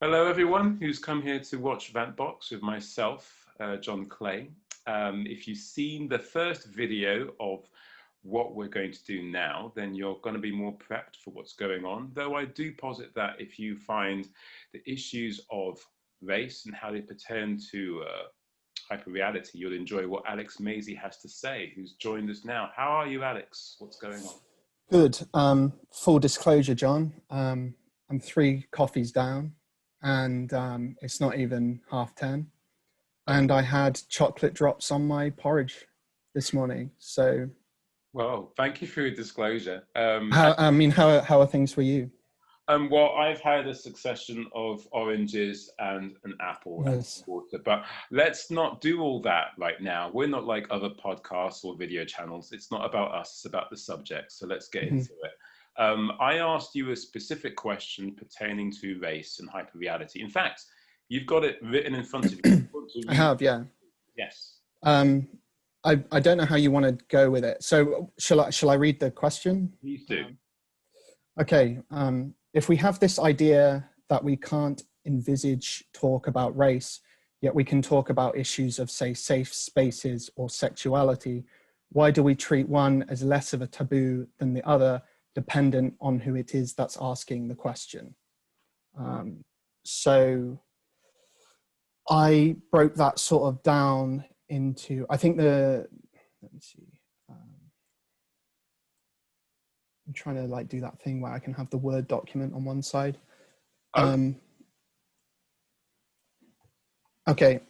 Hello, everyone who's come here to watch Rantbox with myself, John Clay. If you've seen the first video of what we're going to do now, then you're going to be more prepped for what's going on. Though I do posit that if you find the issues of race and how they pertain to hyperreality, you'll enjoy what Alex Mazey has to say, who's joined us now. How are you, Alex? What's going on? Good. Full disclosure, John. I'm 3 coffees down, and it's not even 10:30. And I had chocolate drops on my porridge this morning. So, Well, thank you for your disclosure. how are things for you? Well, I've had a succession of oranges and an apple and Yes. water, but let's not do all that right now. We're not like other podcasts or video channels. It's not about us, it's about the subject. So let's get into it. I asked you a specific question pertaining to race and hyperreality. In fact, you've got it written in front of you. I have, yeah. Yes. I don't know how you want to go with it. So shall I read the question? Please do. Okay. If we have this idea that we can't envisage talk about race, yet we can talk about issues of, say, safe spaces or sexuality, why do we treat one as less of a taboo than the other, dependent on who it is that's asking the question? So I broke that sort of down into, I think let me see. I'm trying to like do that thing where I can have the Word document on one side. Okay.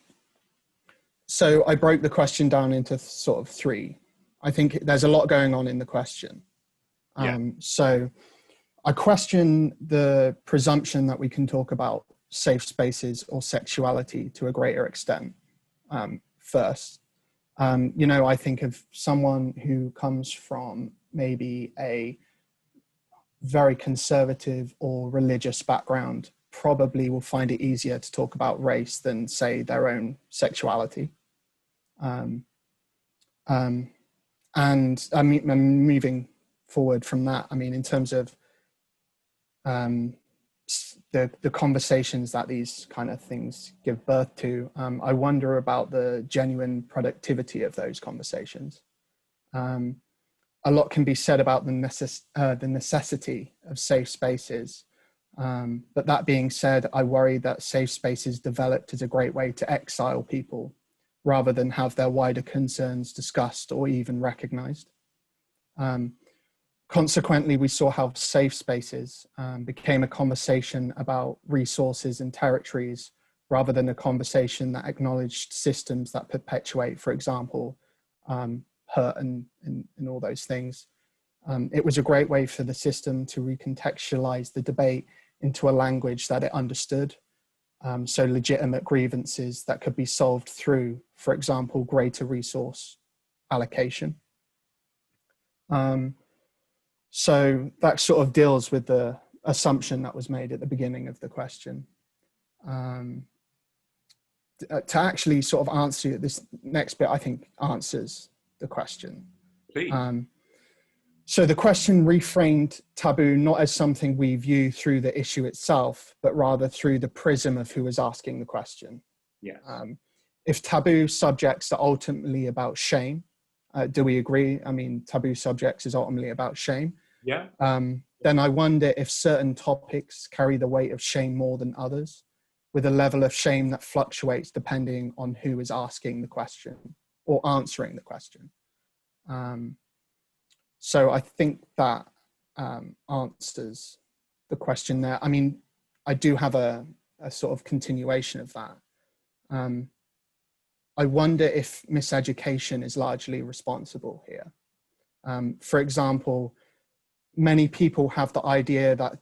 So I broke the question down into sort of 3. I think there's a lot going on in the question. So I question the presumption that we can talk about safe spaces or sexuality to a greater extent. First, I think of someone who comes from maybe a very conservative or religious background probably will find it easier to talk about race than, say, their own sexuality. And I mean, moving forward from that, I mean, in terms of the conversations that these kind of things give birth to, I wonder about the genuine productivity of those conversations. A lot can be said about the necessity of safe spaces. But that being said, I worry that safe spaces developed as a great way to exile people rather than have their wider concerns discussed or even recognized. Consequently, we saw how safe spaces became a conversation about resources and territories rather than a conversation that acknowledged systems that perpetuate, for example, hurt and all those things. It was a great way for the system to recontextualize the debate into a language that it understood. So legitimate grievances that could be solved through, for example, greater resource allocation. So that sort of deals with the assumption that was made at the beginning of the question. To actually sort of answer this next bit, I think answers the question. Please. So the question reframed taboo not as something we view through the issue itself, but rather through the prism of who is asking the question. Yes. If taboo subjects are ultimately about shame, do we agree? I mean, taboo subjects is ultimately about shame. Yeah. Then I wonder if certain topics carry the weight of shame more than others, with a level of shame that fluctuates depending on who is asking the question or answering the question. So I think that answers the question there. I mean, I do have a sort of continuation of that. I wonder if miseducation is largely responsible here. For example, many people have the idea that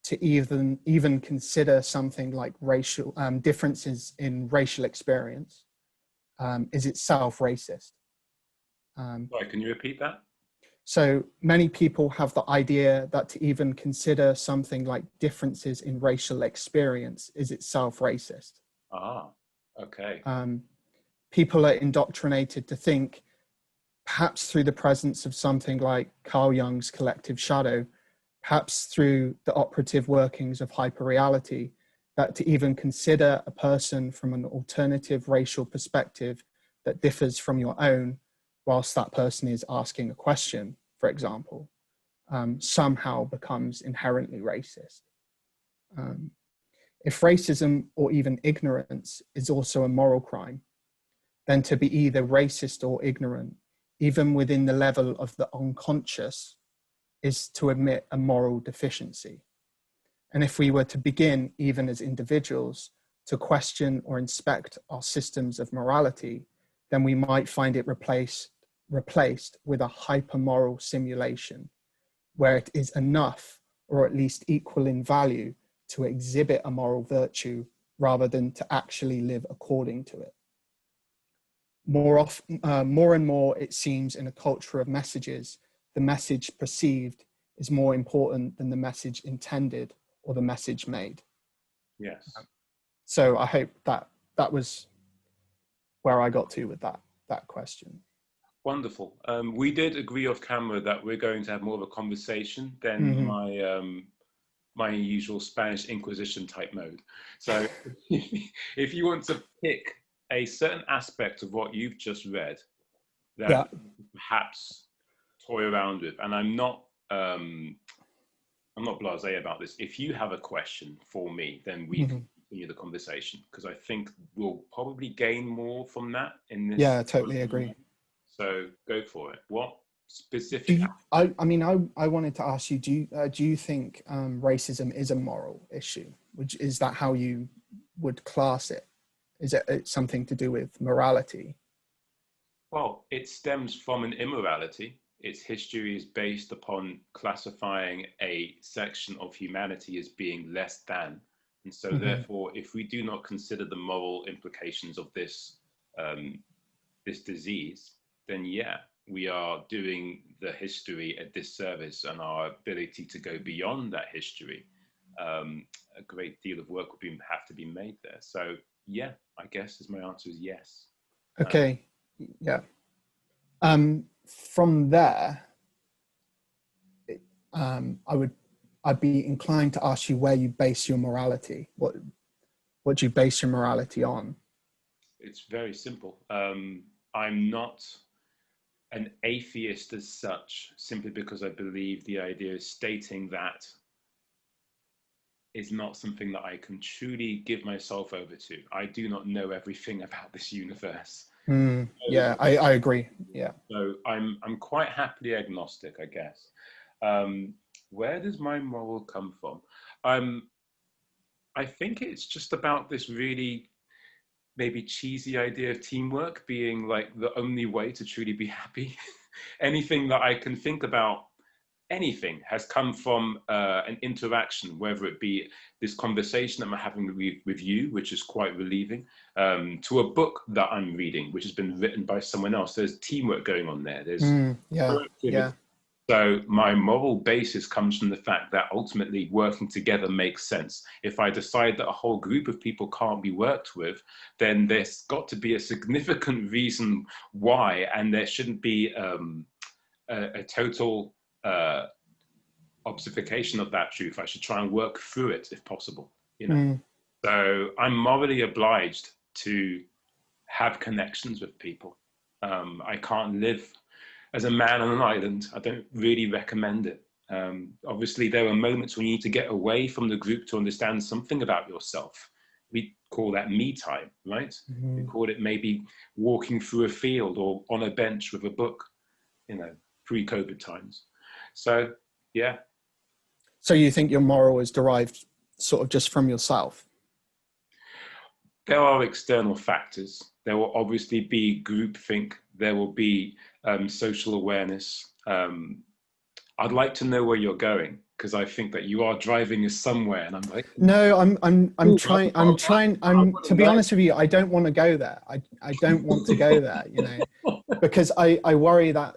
to even consider something like racial differences in racial experience is itself racist. Sorry, can you repeat that? So many people have the idea that to even consider something like differences in racial experience is itself racist. Ah, okay. People are indoctrinated to think, perhaps through the presence of something like Carl Jung's collective shadow, perhaps through the operative workings of hyperreality, that to even consider a person from an alternative racial perspective that differs from your own, whilst that person is asking a question, for example, somehow becomes inherently racist. If racism or even ignorance is also a moral crime, then to be either racist or ignorant, even within the level of the unconscious, is to admit a moral deficiency. And if we were to begin, even as individuals, to question or inspect our systems of morality, then we might find it replaced with a hypermoral simulation, where it is enough, or at least equal in value, to exhibit a moral virtue rather than to actually live according to it. More and more, it seems, in a culture of messages, the message perceived is more important than the message intended or the message made. Yes. So I hope that was where I got to with that question. Wonderful. We did agree off camera that we're going to have more of a conversation than my usual Spanish Inquisition type mode. So if you want to pick a certain aspect of what you've just read that perhaps toy around with, and I'm not blasé about this. If you have a question for me, then we can continue the conversation, because I think we'll probably gain more from that in this. Yeah, I totally agree. So go for it. What specific? I wanted to ask you, do you think racism is a moral issue? Is that how you would class it? Is it something to do with morality? Well, it stems from an immorality. Its history is based upon classifying a section of humanity as being less than. And so therefore, if we do not consider the moral implications of this, this disease, then yeah, we are doing the history a disservice, and our ability to go beyond that history. A great deal of work would have to be made there. So yeah, I guess my answer is yes. Okay, yeah. From there, I'd be inclined to ask you where you base your morality. What do you base your morality on? It's very simple. I'm not an atheist as such, simply because I believe the idea of stating that is not something that I can truly give myself over to. I do not know everything about this universe. Yeah, I agree. Yeah. So I'm quite happily agnostic, I guess. Where does my moral come from? I think it's just about this really maybe cheesy idea of teamwork being like the only way to truly be happy. Anything that I can think about, anything has come from an interaction, whether it be this conversation that I'm having with you, which is quite relieving, to a book that I'm reading, which has been written by someone else. There's teamwork going on there. There's yeah. So my moral basis comes from the fact that ultimately working together makes sense. If I decide that a whole group of people can't be worked with, then there's got to be a significant reason why, and there shouldn't be a total obfuscation of that truth. I should try and work through it if possible, you know. So I'm morally obliged to have connections with people. I can't live as a man on an island. I don't really recommend it. Obviously, there are moments when you need to get away from the group to understand something about yourself. We call that me time, right? We call it maybe walking through a field or on a bench with a book, you know, pre-COVID times. So, yeah. So you think your moral is derived sort of just from yourself? There are external factors. There will obviously be groupthink. There will be social awareness. I'd like to know where you're going, because I think that you are driving us somewhere, and I'm like, no, I'm trying. To be honest with you, I don't want to go there. I don't want to go there, you know, because I worry that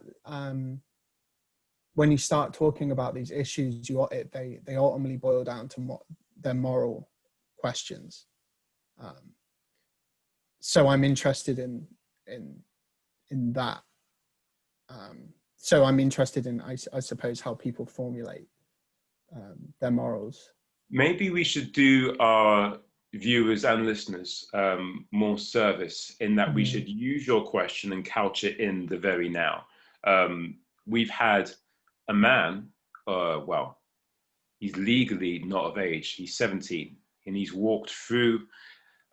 when you start talking about these issues, they ultimately boil down to their moral questions. So I'm interested in that. So I'm interested in, I suppose, how people formulate their morals. Maybe we should do our viewers and listeners more service in that we should use your question and couch it in the very now. We've had a man, well, he's legally not of age, he's 17, and he's walked through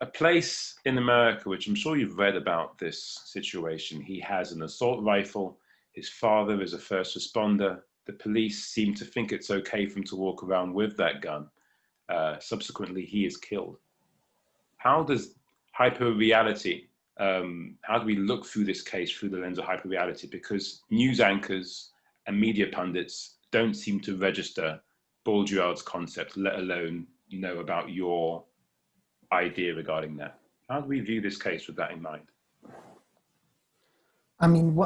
a place in America, which I'm sure you've read about this situation. He has an assault rifle, his father is a first responder, the police seem to think it's okay for him to walk around with that gun. Subsequently, he is killed. How does hyperreality, how do we look through this case through the lens of hyperreality? Because news anchors and media pundits don't seem to register Baudrillard's concept, let alone know about your idea regarding that. How do we view this case with that in mind? I mean,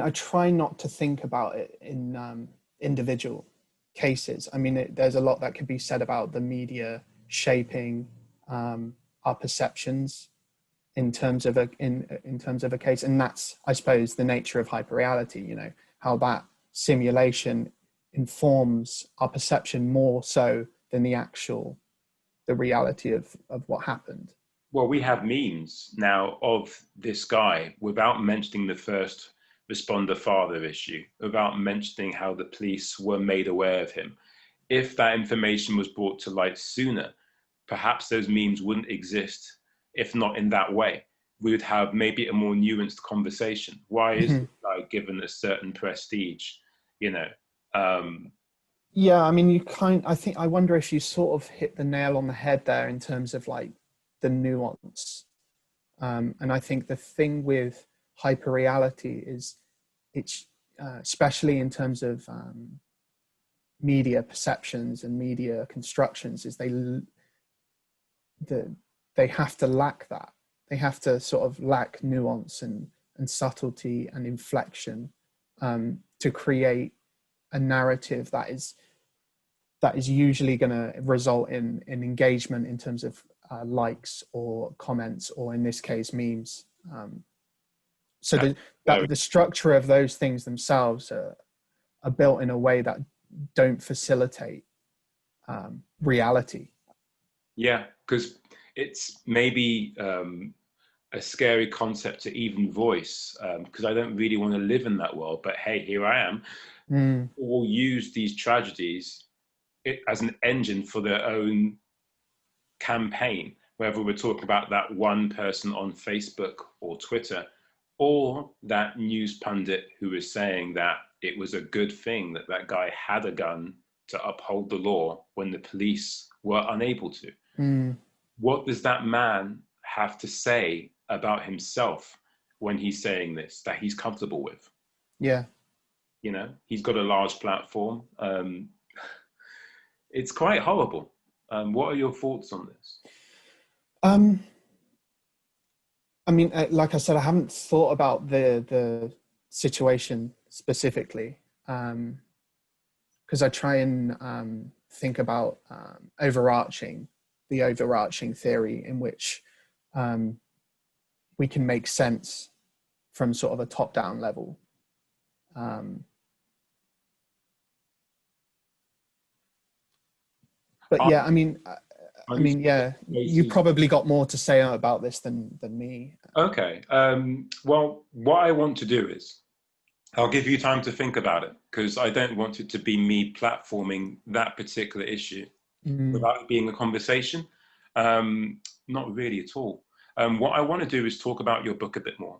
I try not to think about it in individual cases. I mean, there's a lot that could be said about the media shaping our perceptions in terms of a case, and that's, I suppose, the nature of hyperreality. You know, how that simulation informs our perception more so than the reality of what happened. Well, we have memes now of this guy without mentioning the first responder father issue, without mentioning how the police were made aware of him. If that information was brought to light sooner, perhaps those memes wouldn't exist, if not in that way. We would have maybe a more nuanced conversation. Why is this guy given a certain prestige, you know? Yeah, I mean, I wonder if you sort of hit the nail on the head there in terms of like the nuance. And I think the thing with hyperreality is it's, especially in terms of media perceptions and media constructions, is they have to lack that. They have to sort of lack nuance and subtlety and inflection to create a narrative that is usually going to result in engagement in terms of likes or comments, or in this case, memes. So the structure of those things themselves are built in a way that don't facilitate reality. Yeah, because it's maybe a scary concept to even voice, because I don't really want to live in that world, but hey, here I am. Will use these tragedies as an engine for their own campaign, whether we're talking about that one person on Facebook or Twitter, or that news pundit who is saying that it was a good thing that that guy had a gun to uphold the law when the police were unable to. What does that man have to say about himself when he's saying this, that he's comfortable with? Yeah. You know, he's got a large platform. It's quite horrible. What are your thoughts on this? I mean, like I said, I haven't thought about the situation specifically, because I try and think about the overarching theory in which we can make sense from sort of a top-down level. But yeah, I mean, yeah, you probably got more to say about this than me. Okay. Well, what I want to do is I'll give you time to think about it, because I don't want it to be me platforming that particular issue without it being a conversation. Not really at all. What I want to do is talk about your book a bit more.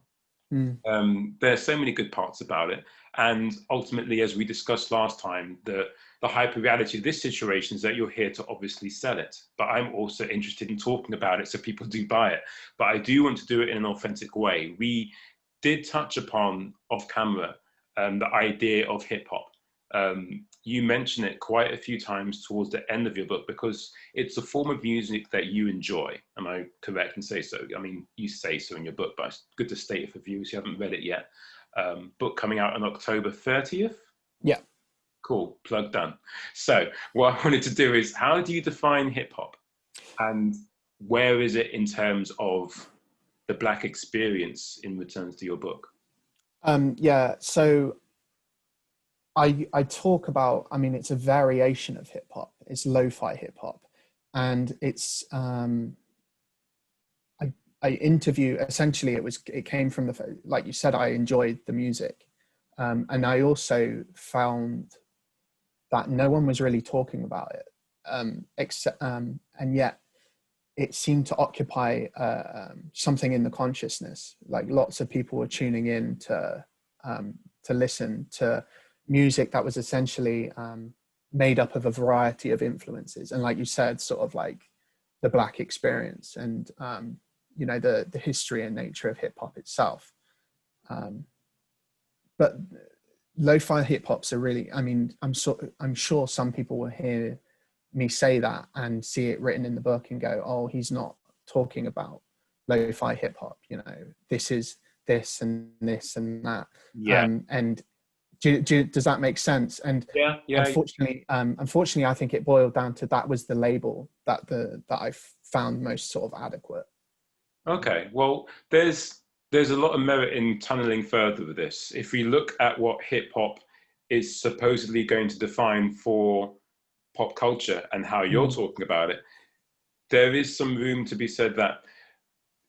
There's so many good parts about it. And ultimately, as we discussed last time, the hyperreality of this situation is that you're here to obviously sell it. But I'm also interested in talking about it so people do buy it. But I do want to do it in an authentic way. We did touch upon off camera the idea of hip hop. You mention it quite a few times towards the end of your book because it's a form of music that you enjoy. Am I correct in say so? I mean, you say so in your book, but it's good to state it for viewers who haven't read it yet. Book coming out on October 30th? Yeah. Cool, plug done. So what I wanted to do is, how do you define hip hop? And where is it in terms of the Black experience in returns to your book? Yeah, so I talk about, I mean, it's a variation of hip hop. It's lo-fi hip hop, and it's I interview, essentially it came from like you said, I enjoyed the music, and I also found that no one was really talking about it, except and yet it seemed to occupy something in the consciousness. Like lots of people were tuning in to listen to music that was essentially made up of a variety of influences, and like you said, sort of like the Black experience, and you know, the history and nature of hip hop itself. But lo-fi hip hops are really, I mean, I'm sure some people will hear me say that and see it written in the book and go, oh, he's not talking about lo-fi hip hop, you know, this is this and this and that. Yeah. And does that make sense? And yeah. unfortunately, I think it boiled down to that was the label that I found most sort of adequate. Okay, well, there's a lot of merit in tunneling further with this. If we look at what hip hop is supposedly going to define for pop culture and how you're talking about it, there is some room to be said that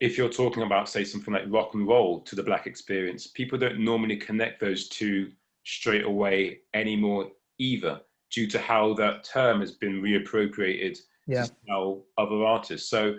if you're talking about, say, something like rock and roll to the Black experience, people don't normally connect those two straight away anymore either, due to how that term has been reappropriated to sell other artists. So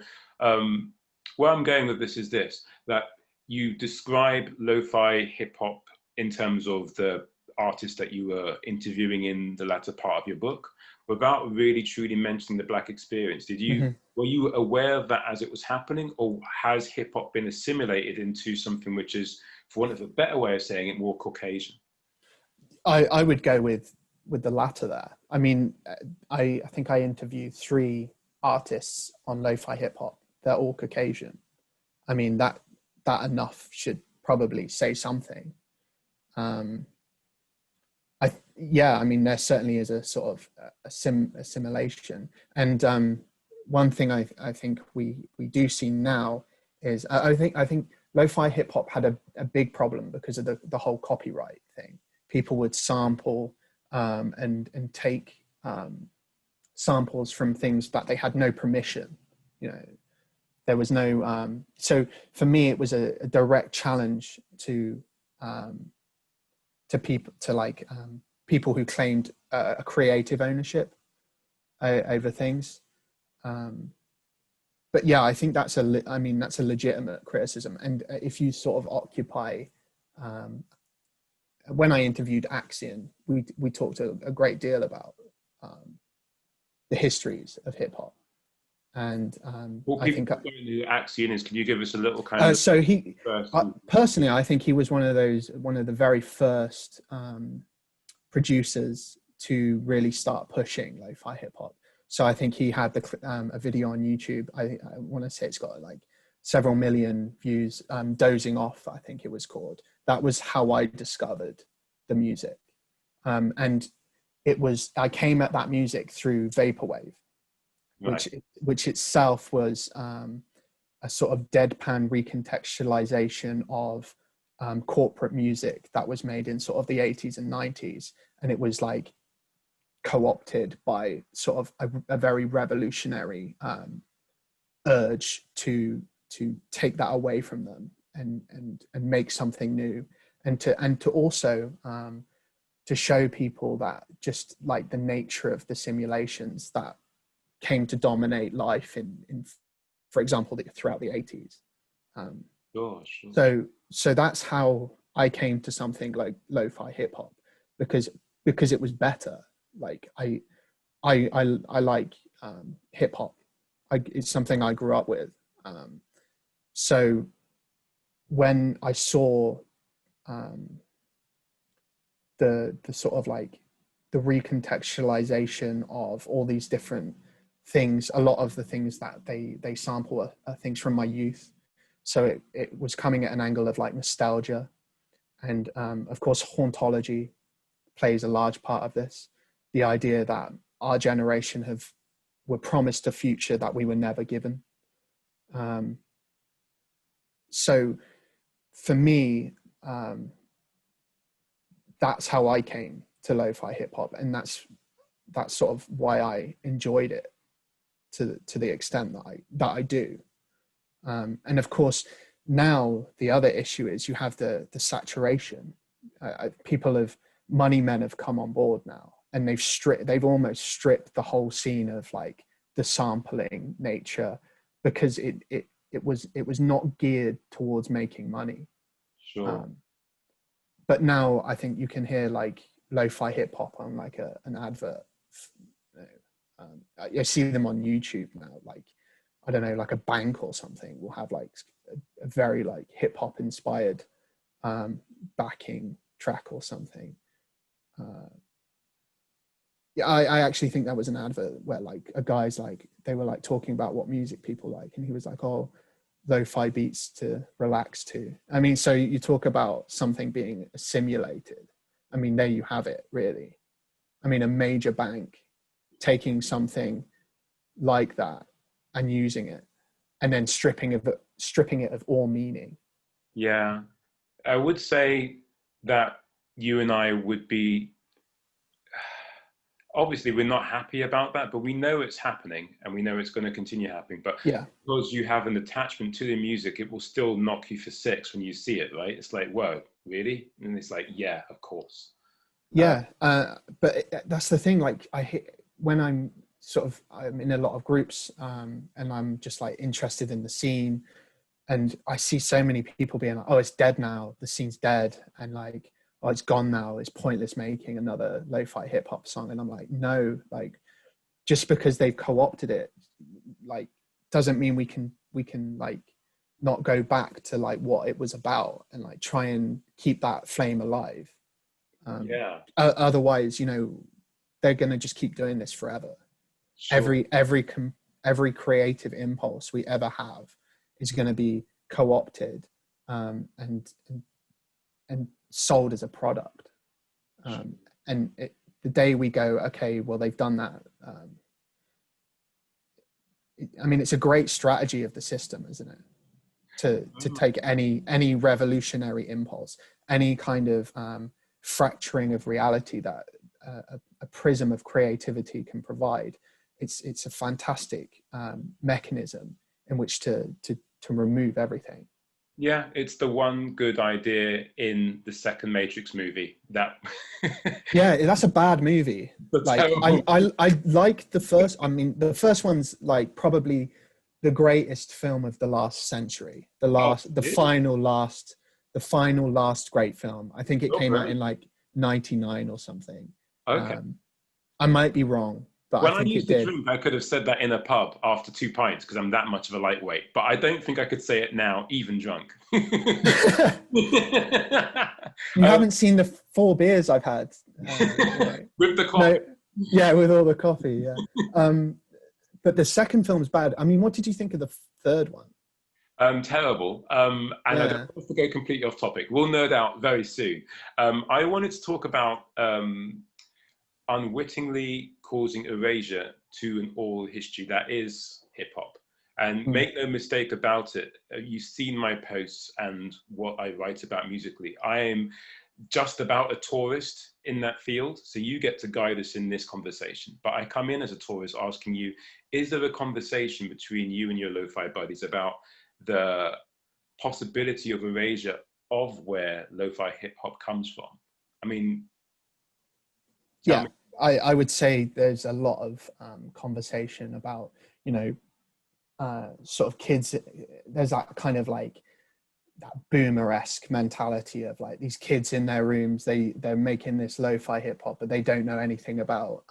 where I'm going with this is this, that you describe lo-fi hip hop in terms of the artists that you were interviewing in the latter part of your book, without really truly mentioning the Black experience. Did you, were you aware of that as it was happening, or has hip hop been assimilated into something which is, for want of a better way of saying it, more Caucasian? I would go with the latter there. I mean, I think I interviewed 3 artists on lo-fi hip hop. They're all Caucasian. I mean, that enough should probably say something. I mean, there certainly is a sort of assimilation. And one thing I think we do see now is, I think lo-fi hip hop had a big problem because of the whole copyright thing. People would sample and take samples from things that they had no permission, you know. There was no, so for me, it was a direct challenge to people, to like people who claimed a creative ownership over things. But yeah, I think that's a legitimate criticism. And if you sort of occupy, when I interviewed Axion, we talked a great deal about the histories of hip hop. And I think Axion is, can you give us a little kind of? So he, personally, I think he was one of the very first producers to really start pushing lo-fi hip hop. So I think he had a video on YouTube. I want to say it's got like several million views. Dozing Off, I think it was called. That was how I discovered the music, and I came at that music through vaporwave. Right. Which itself was a sort of deadpan recontextualization of corporate music that was made in sort of the 80s and 90s. And it was like co-opted by sort of a very revolutionary urge to take that away from them and make something new, and to also to show people that just like the nature of the simulations that came to dominate life in for example, throughout the 80s. Sure. So that's how I came to something like lo-fi hip hop, because it was better. Like I like hip hop. It's something I grew up with. So when I saw the sort of like the recontextualization of all these different things, a lot of the things that they sample are things from my youth. So it was coming at an angle of like nostalgia, and of course hauntology plays a large part of this. The idea that our generation were promised a future that we were never given. So for me, that's how I came to lo-fi hip hop, and that's sort of why I enjoyed it to the extent that I do. And of course, now the other issue is you have the saturation. Money men have come on board now, and they've almost stripped the whole scene of like the sampling nature, because it was not geared towards making money. Sure. But now I think you can hear like lo-fi hip hop on like an advert. I see them on YouTube now, like, I don't know, like a bank or something will have like a very like hip hop inspired backing track or something. Yeah, I actually think that was an advert where like a guy's like, they were like talking about what music people like, and he was like, oh, lo-fi beats to relax to. I mean, so you talk about something being simulated. I mean, there you have it, really. I mean, a major bank taking something like that and using it, and then stripping it of all meaning. Yeah, I would say that you and I would be, obviously we're not happy about that, but we know it's happening and we know it's going to continue happening. But yeah, because you have an attachment to the music, it will still knock you for six when you see it, right? It's like, whoa, really? And it's like, yeah, of course. Yeah, but that's the thing. Like when I'm in a lot of groups, and I'm just like interested in the scene, and I see so many people being like, oh, it's dead now, the scene's dead, and like, oh, it's gone now, it's pointless making another lo-fi hip hop song. And I'm like, no, like, just because they've co-opted it, like, doesn't mean we can like not go back to like what it was about and like try and keep that flame alive. Yeah. Otherwise, you know, they're going to just keep doing this forever. Sure. Every creative impulse we ever have is going to be co-opted and sold as a product. And the day we go, okay, well, they've done that. I mean, it's a great strategy of the system, isn't it? To take any revolutionary impulse, any kind of fracturing of reality that a prism of creativity can provide. It's a fantastic mechanism in which to remove everything. Yeah, it's the one good idea in the second Matrix movie. That yeah, that's a bad movie. Like I like the first. I mean, the first one's like probably the greatest film of the last century. The final last great film. I think it came out in like 99 or something. Okay. I might be wrong, but when I think I used to drink, I could have said that in a pub after 2 pints because I'm that much of a lightweight. But I don't think I could say it now, even drunk. You haven't seen the 4 beers I've had. With the coffee. No, yeah, with all the coffee, yeah. But the second film's bad. I mean, what did you think of the third one? Terrible. And I don't want to go completely off topic. We'll nerd out very soon. I wanted to talk about unwittingly causing erasure to an oral history that is hip hop. And make no mistake about it, you've seen my posts and what I write about musically. I am just about a tourist in that field, so you get to guide us in this conversation. But I come in as a tourist asking you, is there a conversation between you and your lo-fi buddies about the possibility of erasure of where lo-fi hip hop comes from? I mean, yeah, I would say there's a lot of conversation about, you know, sort of kids. There's that kind of like that boomer-esque mentality of like these kids in their rooms, they're making this lo-fi hip hop, but they don't know anything about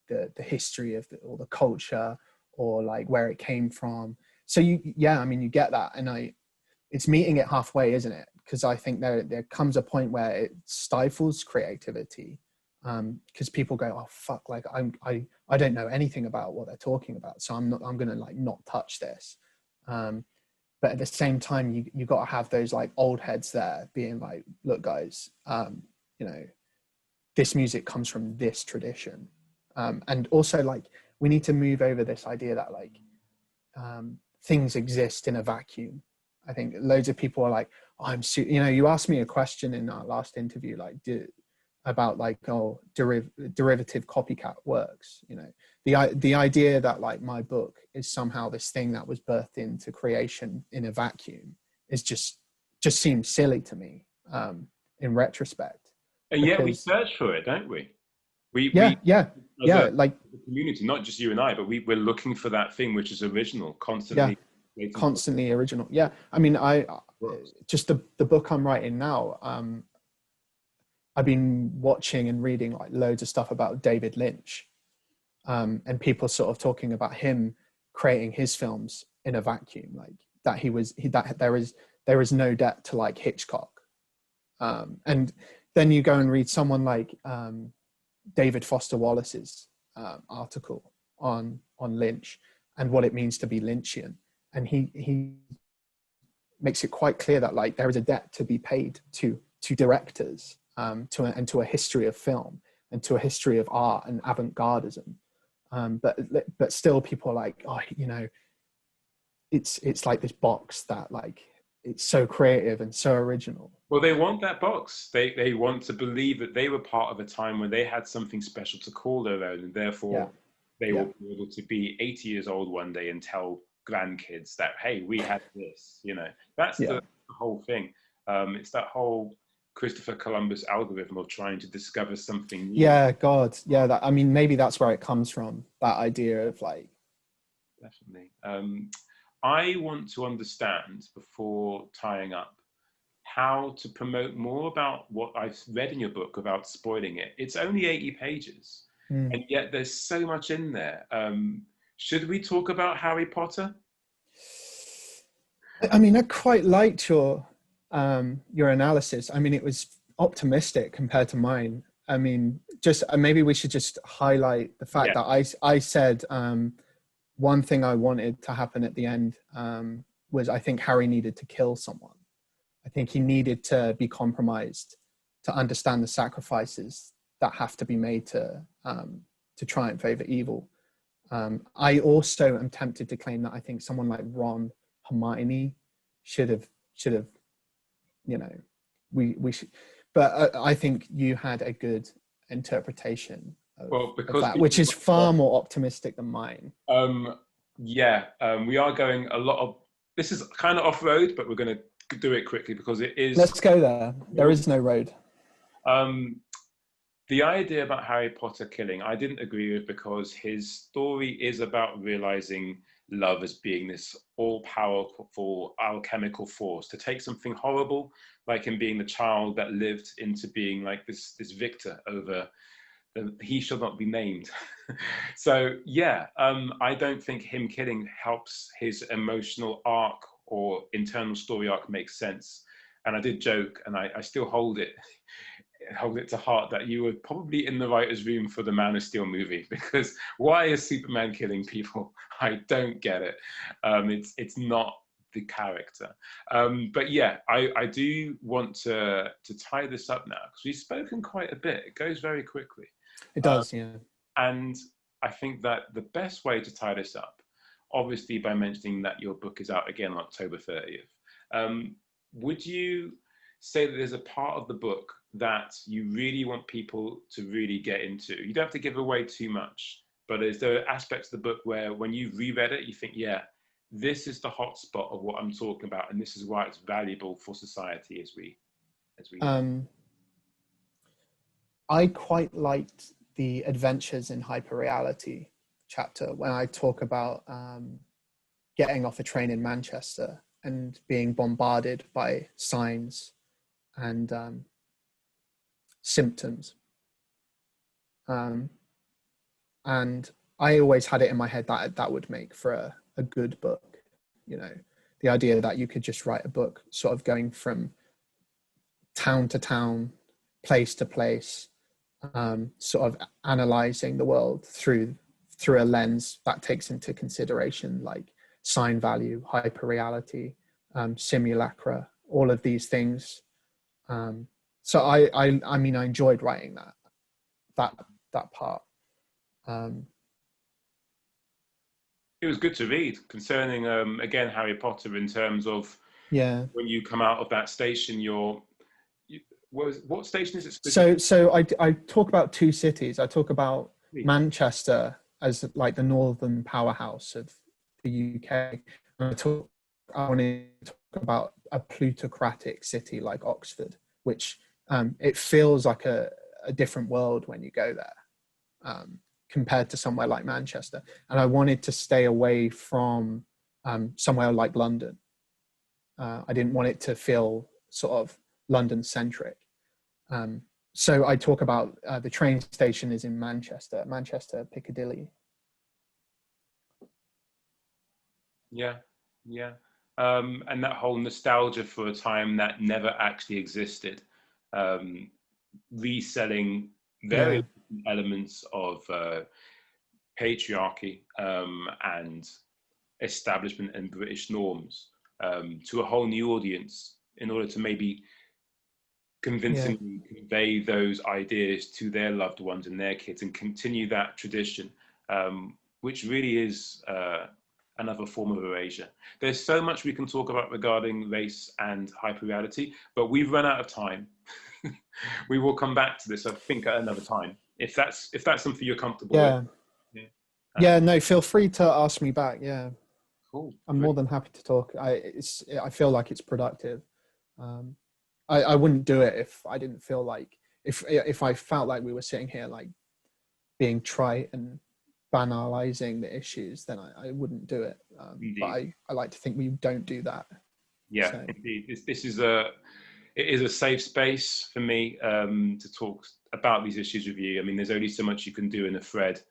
the history of or the culture or like where it came from. So I mean, you get that, and it's meeting it halfway, isn't it? Because I think there comes a point where it stifles creativity, because people go, oh fuck, like I don't know anything about what they're talking about, so I'm gonna like not touch this. But at the same time, you got to have those like old heads there being like, look guys, you know, this music comes from this tradition, and also like we need to move over this idea that like things exist in a vacuum. I think loads of people are like, oh, you know, you asked me a question in our last interview, like, about like, oh, derivative copycat works. You know, the idea that like my book is somehow this thing that was birthed into creation in a vacuum is just seems silly to me in retrospect. And yet we search for it, don't we? Yeah, like the community, not just you and I, but we're looking for that thing which is original, constantly. Yeah, constantly original. Yeah, I mean, I just the book I'm writing now. I've been watching and reading like loads of stuff about David Lynch, and people sort of talking about him creating his films in a vacuum, like that there is no debt to like Hitchcock, and then you go and read someone like David Foster Wallace's article on Lynch and what it means to be Lynchian, and he makes it quite clear that like there is a debt to be paid to directors, to a history of film and to a history of art and avant-gardism, but still people are like, oh, you know, it's like this box that like it's so creative and so original. Well, they want that box. They want to believe that they were part of a time when they had something special to call their own, and therefore they will be able to be 80 years old one day and tell grandkids that, hey, we had this. You know, that's the whole thing. It's that whole Christopher Columbus algorithm of trying to discover something new. Yeah, God, yeah. That, I mean, maybe that's where it comes from. That idea of like, definitely. I want to understand, before tying up, how to promote more about what I've read in your book without spoiling it. It's only 80 pages, and yet there's so much in there. Should we talk about Harry Potter? I mean, I quite liked your analysis. I mean, it was optimistic compared to mine. I mean, just maybe we should just highlight the fact that I said one thing I wanted to happen at the end was I think Harry needed to kill someone. I think he needed to be compromised to understand the sacrifices that have to be made to triumph over evil. I also am tempted to claim that I think someone like Ron, Hermione should have, you know, we should, but I think you had a good interpretation of that, which is far more optimistic than mine. We are going a lot of, this is kind of off-road, but we're going to do it quickly because it is. Let's go there. There is no road. The idea about Harry Potter killing, I didn't agree with, because his story is about realizing love as being this all-powerful alchemical force, to take something horrible, like him being the child that lived, into being like this victor over he shall not be named. So I don't think him killing helps his emotional arc or internal story arc make sense. And I did joke, and I still hold it to heart, that you were probably in the writer's room for the Man of Steel movie, because why is Superman killing people? I don't get it. It's not the character. But yeah, I do want to tie this up now, because we've spoken quite a bit. It goes very quickly. It does, yeah. And I think that the best way to tie this up, obviously by mentioning that your book is out again on October 30th, would you say that there's a part of the book that you really want people to really get into? You don't have to give away too much, but is there aspects of the book where when you've reread it, you think, yeah, this is the hot spot of what I'm talking about, and this is why it's valuable for society as we I quite liked the Adventures in Hyperreality chapter, when I talk about getting off a train in Manchester and being bombarded by signs and symptoms. And I always had it in my head that that would make for a good book. You know, the idea that you could just write a book sort of going from town to town, place to place, sort of analyzing the world through a lens that takes into consideration like sign value, hyperreality, simulacra, all of these things. So I mean, I enjoyed writing that part. It was good to read concerning, again, Harry Potter, in terms of when you come out of that station, what station is it? So I talk about two cities. I talk about Please. Manchester as like the northern powerhouse of the UK. I want to talk about a plutocratic city like Oxford, which it feels like a different world when you go there, compared to somewhere like Manchester. And I wanted to stay away from somewhere like London. I didn't want it to feel sort of London-centric. So I talk about the train station is in Manchester Piccadilly. Yeah, yeah. And that whole nostalgia for a time that never actually existed, reselling various elements of patriarchy and establishment and British norms to a whole new audience in order to maybe convincingly convey those ideas to their loved ones and their kids and continue that tradition, which really is another form of erasure. There's so much we can talk about regarding race and hyperreality, but we've run out of time. We will come back to this, I think, at another time, if that's something you're comfortable with. Yeah, no, feel free to ask me back. Yeah, cool. I'm more than happy to talk. I feel like it's productive. I wouldn't do it if I didn't feel like, if I felt like we were sitting here like being trite and banalizing the issues, then I wouldn't do it. But I like to think we don't do that. Yeah, so. Indeed. It is a safe space for me to talk about these issues with you. I mean, there's only so much you can do in a thread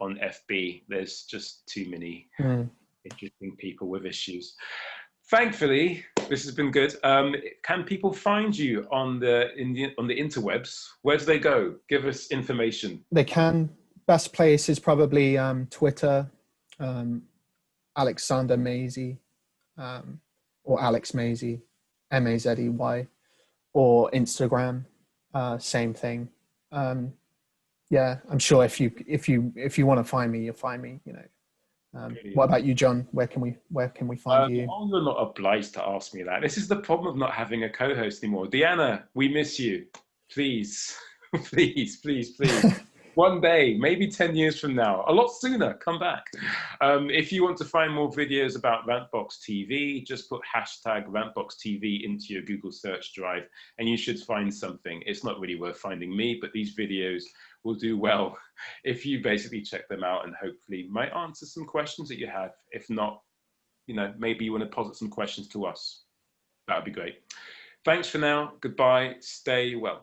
on FB. There's just too many interesting people with issues. Thankfully, this has been good. Can people find you on the interwebs? Where do they go? Give us information. They can. Best place is probably Twitter, Alexzander Mazey, or Alex Mazey, Mazey, or Instagram. Same thing. Yeah, I'm sure if you want to find me, you'll find me. You know. What about you, John? Where can we find you? Oh, you're not obliged to ask me that. This is the problem of not having a co-host anymore. Deanna, we miss you. Please, please, please, please. One day, maybe 10 years from now, a lot sooner, come back. If you want to find more videos about Rantbox TV, just put hashtag Rantbox TV into your Google search drive and you should find something. It's not really worth finding me, but these videos will do well if you basically check them out and hopefully might answer some questions that you have. If not, you know, maybe you want to posit some questions to us. That would be great. Thanks for now. Goodbye. Stay well.